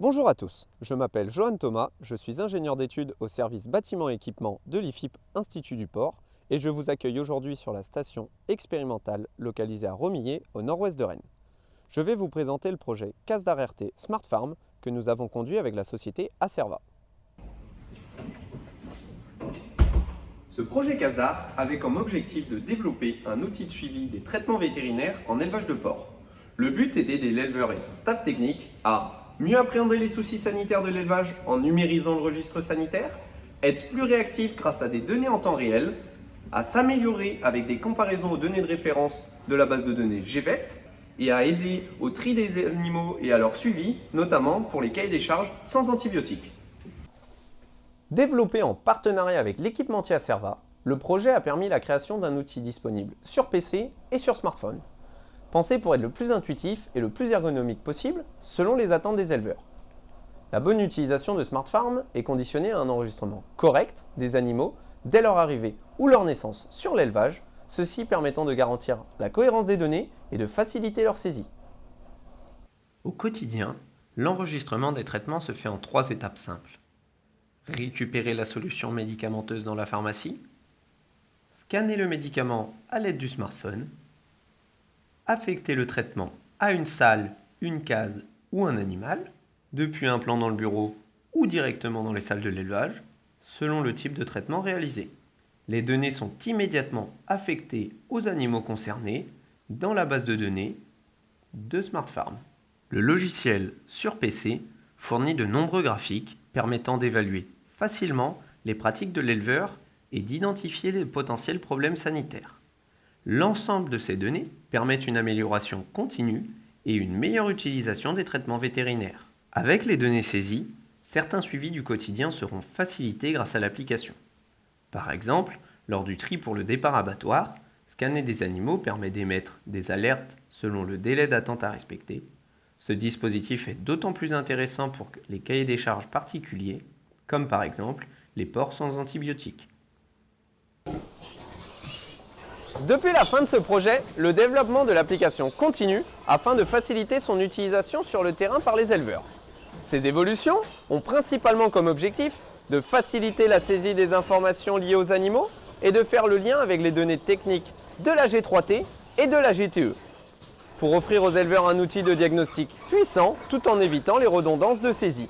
Bonjour à tous, je m'appelle Johan Thomas, je suis ingénieur d'études au service bâtiment et équipement de l'IFIP Institut du Port et je vous accueille aujourd'hui sur la station expérimentale localisée à Romillé au nord-ouest de Rennes. Je vais vous présenter le projet Casdar RT Smart Farm que nous avons conduit avec la société Acerva. Ce projet Casdar avait comme objectif de développer un outil de suivi des traitements vétérinaires en élevage de porcs. Le but est d'aider l'éleveur et son staff technique à mieux appréhender les soucis sanitaires de l'élevage en numérisant le registre sanitaire, être plus réactif grâce à des données en temps réel, à s'améliorer avec des comparaisons aux données de référence de la base de données GVET et à aider au tri des animaux et à leur suivi, notamment pour les cahiers des charges sans antibiotiques. Développé en partenariat avec l'équipementier Acerva, le projet a permis la création d'un outil disponible sur PC et sur smartphone, pensé pour être le plus intuitif et le plus ergonomique possible selon les attentes des éleveurs. La bonne utilisation de Smart Farm est conditionnée à un enregistrement correct des animaux dès leur arrivée ou leur naissance sur l'élevage, ceci permettant de garantir la cohérence des données et de faciliter leur saisie. Au quotidien, l'enregistrement des traitements se fait en 3 étapes simples. Récupérer la solution médicamenteuse dans la pharmacie, scanner le médicament à l'aide du smartphone, affecter le traitement à une salle, une case ou un animal, depuis un plan dans le bureau ou directement dans les salles de l'élevage, selon le type de traitement réalisé. Les données sont immédiatement affectées aux animaux concernés dans la base de données de Smart Farm. Le logiciel sur PC fournit de nombreux graphiques permettant d'évaluer facilement les pratiques de l'éleveur et d'identifier les potentiels problèmes sanitaires. L'ensemble de ces données permettent une amélioration continue et une meilleure utilisation des traitements vétérinaires. Avec les données saisies, certains suivis du quotidien seront facilités grâce à l'application. Par exemple, lors du tri pour le départ abattoir, scanner des animaux permet d'émettre des alertes selon le délai d'attente à respecter. Ce dispositif est d'autant plus intéressant pour les cahiers des charges particuliers, comme par exemple les porcs sans antibiotiques. Depuis la fin de ce projet, le développement de l'application continue afin de faciliter son utilisation sur le terrain par les éleveurs. Ces évolutions ont principalement comme objectif de faciliter la saisie des informations liées aux animaux et de faire le lien avec les données techniques de la G3T et de la GTE, pour offrir aux éleveurs un outil de diagnostic puissant tout en évitant les redondances de saisie.